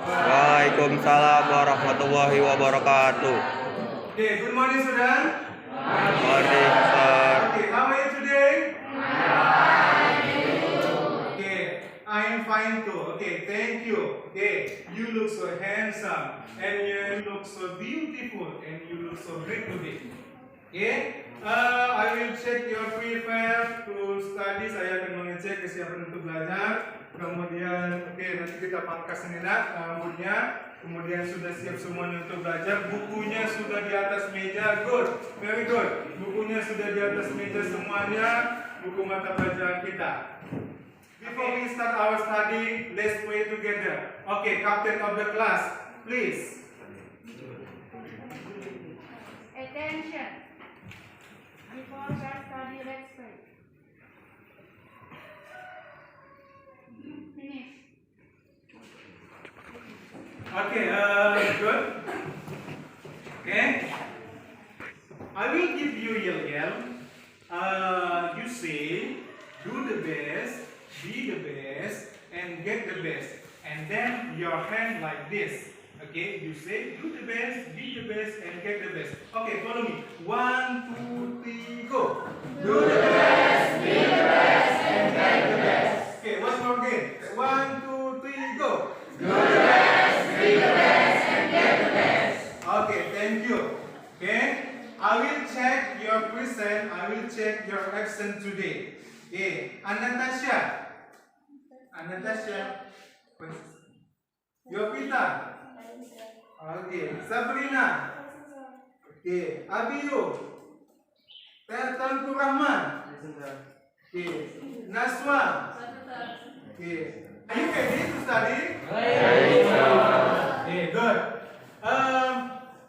Waalaikumsalam warahmatullahi wabarakatuh. Okay, good morning, student. Morning, sir. Okay, how are you today? Okay, I am fine too. Okay, thank you. Okay, you look so handsome and you look so beautiful and you look so great today. Okay, I will check your prepare to study. Saya akan mengecek kesiapan untuk belajar. Kemudian, oke, nanti kita pangkas sejenak rambutnya. Kemudian sudah siap semuanya untuk belajar. Bukunya sudah di atas meja. Good, very good. Bukunya sudah di atas meja semuanya. Buku mata pelajaran kita. Before we start our study, let's pray together. Okay, captain of the class, please. Attention. Before we start study, let's pray. Finish. Okay, good. Okay. I will give you yell. You say, do the best, be the best, and get the best. And then your hand like this. Okay, you say, do the best, be the best, and get the best. Okay, follow me. 1, 2, 3, go. Do the best, be the best, and get the best. Okay, once more again. 1, 2, 3, go. Do the best, be the best, and get the best. Okay, thank you. Okay, I will check your present. I will check your absent today. Okay, Anastasia. Yopita. Okay, Sabrina. Okay, Abiyu. Tengku Rahman. Okay, Naswa. Okay, are you ready to study? Okay, good.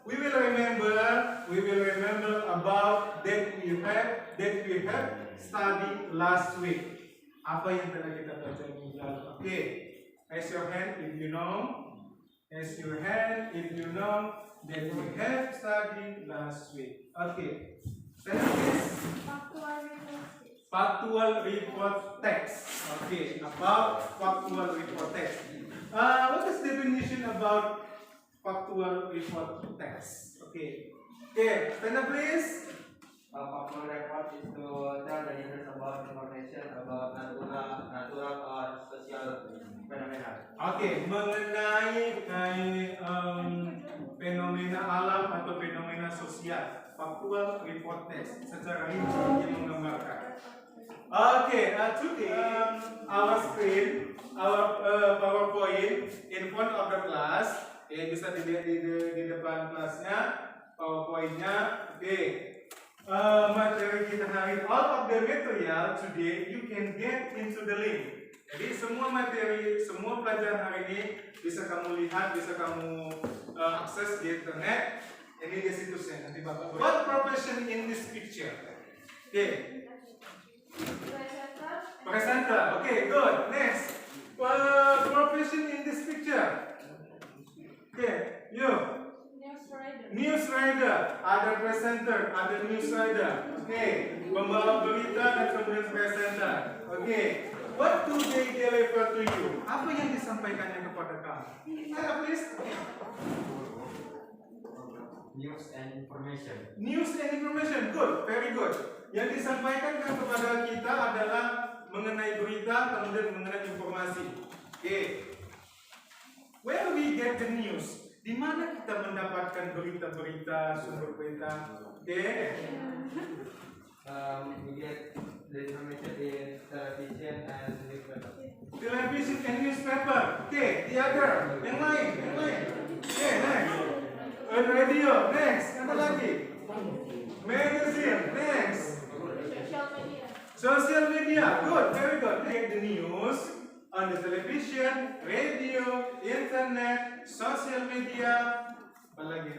We will remember about that we have studied last week. Apa yang telah kita pelajari minggu lalu? Okay, raise your hand if you know. Raise your hand if you know that we have studied last week. Okay, please. Factual report text. Okay, about factual report text. What is the definition about factual report text? Okay, stand up please. Factual report is to tell the users about information about natural or social phenomena. Okay, mengenai fenomena alam atau fenomena sosial. Factual report text secara rinci yang menggambarkan. Okay, today our screen, our PowerPoint in front of the class. Bisa dilihat di depan kelasnya PowerPoint-nya. Okay. Materi kita hari, all of the material today you can get into the link. Jadi semua materi, semua pelajaran hari ini bisa kamu lihat, bisa kamu akses di internet. Ini di situsnya. Nanti Bapak. What profession in this picture? Okay. Presenter. Okay, good. Next. Profession in this picture. Okay, you. News rider, ada presenter, ada news rider. Okay, pembawa berita dan kemudian presenter. Okay, what do they deliver to you? Apa yang disampaikannya kepada kamu? Please. News and information. News and information, good, very good. Yang disampaikan kepada kita adalah mengenai berita, kemudian mengenai informasi. Okay, where we get the news? Di mana kita mendapatkan berita-berita, sumber berita? Okay. We get the information in television and newspaper. Television and newspaper. Okay, the other. Yang lain. Okay, next. Radio, next. Apa lagi? Magazine, next. Social media. Good, very good. Get the news on the television, radio, internet, social media, apa lagi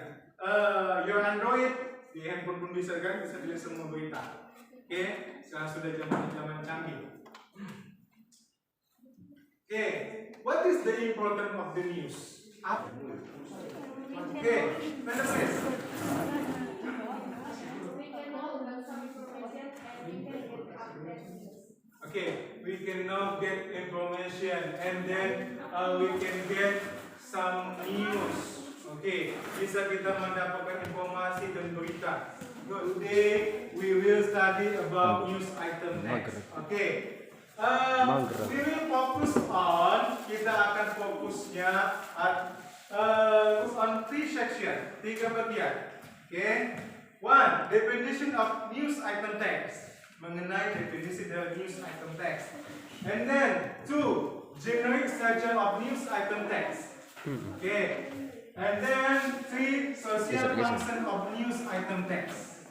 your Android di handphone pun bisa kan, bisa dilihat semua berita. Oke, sekarang sudah zaman canggih. Oke, what is the importance of the news? Oke, mana please? Okay, we can now get information and then we can get some news. Okay, bisa kita mendapatkan informasi dan berita. Today we will study about news item next. Okay. We will focus on, kita akan fokusnya on 3 section, 3 bagian. Okay. 1. Definition of news item text. Mengenai definisi dari news item text. And then 2. Generic structure of news item text. Okay. And then 3. Social function of news item text.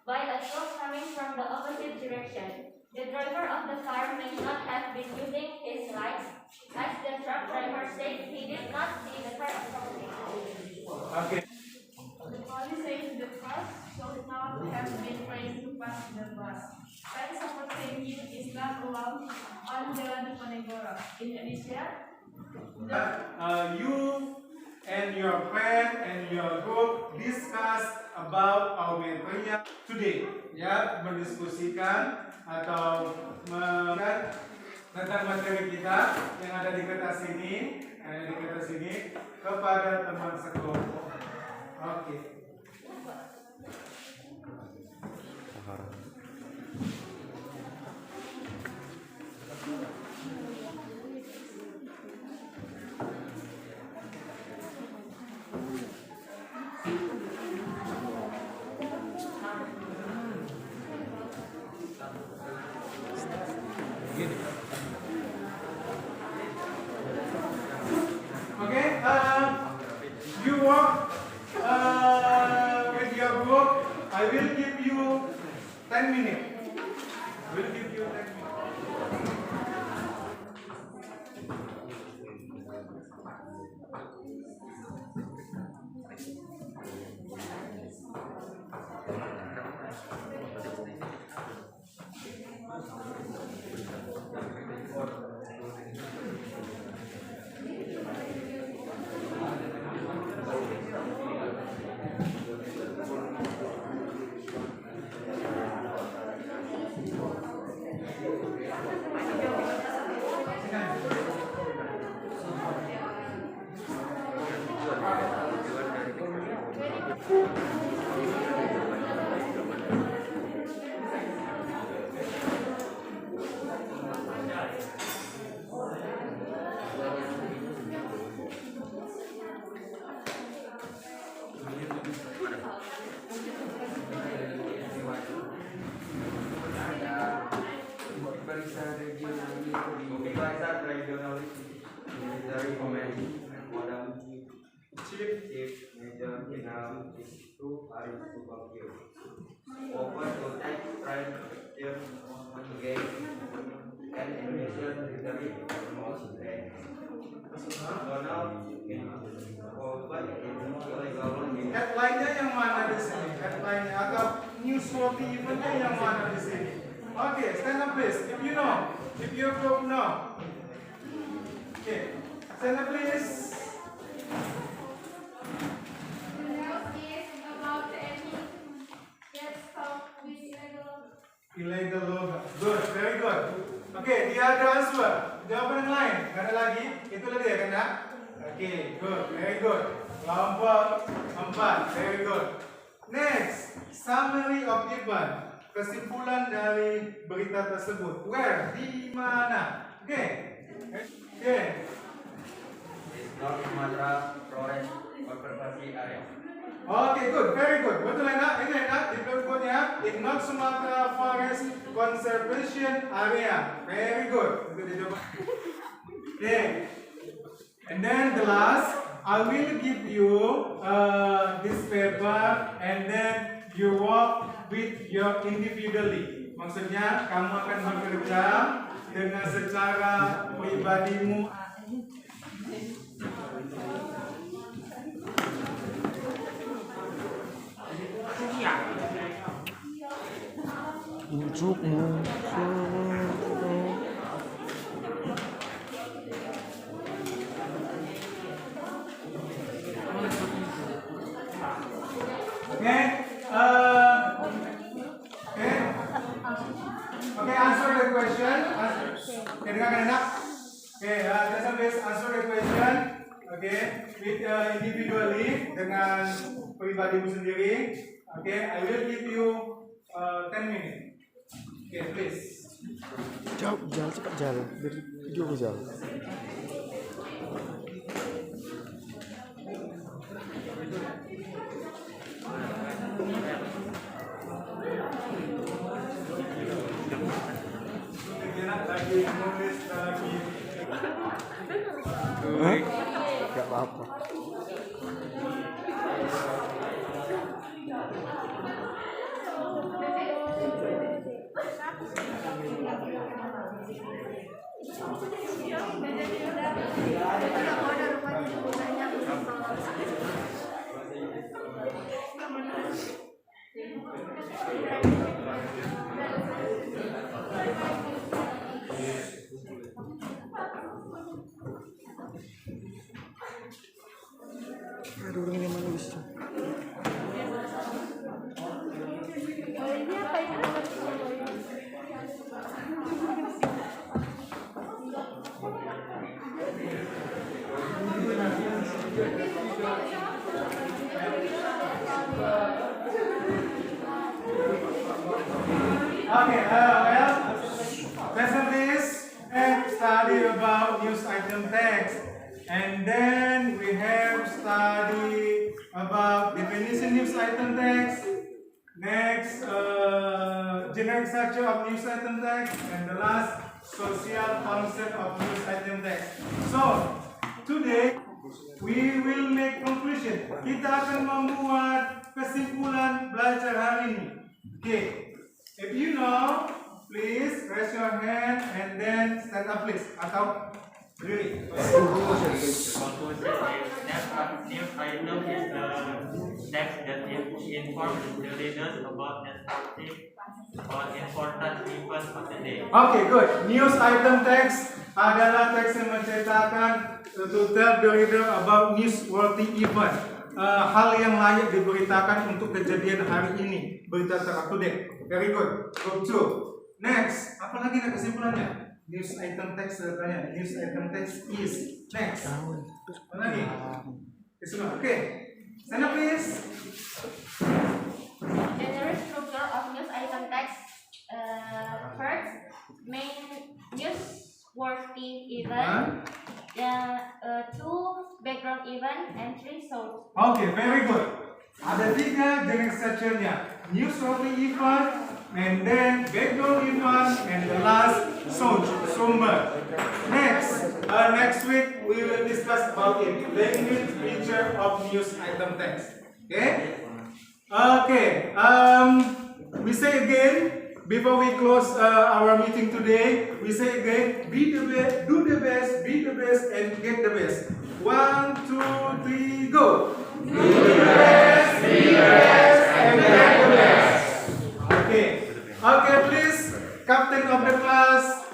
By a truck coming from the opposite direction, the driver of the car may not have been using his lights, as the truck driver said he did not see the car approaching. Okay. The police says the bus should not have been trying to pass the bus. Signs of saying is not allowed on Jalan Diponegoro. Indonesia. You and your friend and your group discuss about our material today. Ya, berdiskusikan atau tentang materi kita yang ada di kertas ini, kepada teman sekelompok. Oke. Okay, you work with your group. I will give you 10 minutes. I will give you 10 minutes. Headline-nya yang mana di sini? Headline-nya atau newsworthy event-nya yang mana di sini? Okay, stand up please. If you know, if your group know. Okay, stand up please. The news is about any gets caught with Illegal logo. Good, very good. Okay, the other answer. Jawaban yang lain. Gak ada lagi. Itulah dia kan ya? Okay, good, very good. Kelompok 4, very good. Next, summary of event. Kesimpulan dari berita tersebut. Where? Di mana? Okay. Okay. North Sumatera Flores Conservation Area. Okay, good, very good. Betul enak, ini enak. Di berikutnya, in North Sumatera Forest Conservation Area. Very good. Itu dicoba. Okay. And then the last, I will give you this paper, and then you work with your individually. Maksudnya kamu akan bekerja dengan secara pribadimu. Untukmu. Okay, answer the question. Okay, dengarkan enak. Okay, just always answer the question. Okay. individually dengan pribadimu sendiri. I will give you 10 minutes. Please. Jangan cepat jalan, biar video aku jalan. Gak apa-apa. Aduh, ini mana bisa? Lesson this and study about news item text. And then we have study about definition news item text. Next, generic structure of news item text. And the last, social concept of news item text. So, today we will make conclusion. Kita akan membuat kesimpulan belajar hari ini. If you know, please raise your hand and then stand up, please. Atau berdiri. Conclusion is news item is the text that informs the readers about respective or important events of the day. Good. News item text adalah teks yang menceritakan to tell the reader about newsworthy event. Hal yang layak diberitakan untuk kejadian hari ini, berita terupdate. Very good. Group 2. Next, apa lagi kesimpulannya? News item text katanya. News item text is next. Apa lagi? Semua. Stand up please. General structure of news item text. First, main newsworthy event. Two, background event, and three, source. Very good. Ada 3 generic structure-nya. Newsworthy event, and then background event, and the last source, sumber. Next week we will discuss about it. Language feature of news item text. We say again before we close our meeting today. We say again: be the best, do the best, be the best, and get the best. 1, 2, 3, go. Do the best, be the best, and get the best. Please, captain of the class.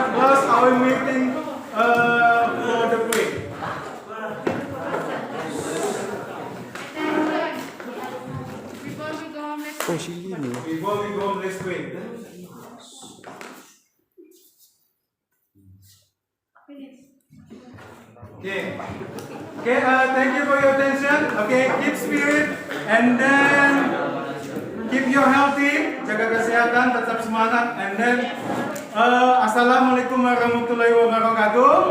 Close our meeting for the break. Before we go, let's wait. Thank you for your attention. Keep spirit and then keep your healthy, jaga kesehatan, tetap semangat, and then assalamualaikum warahmatullahi wabarakatuh.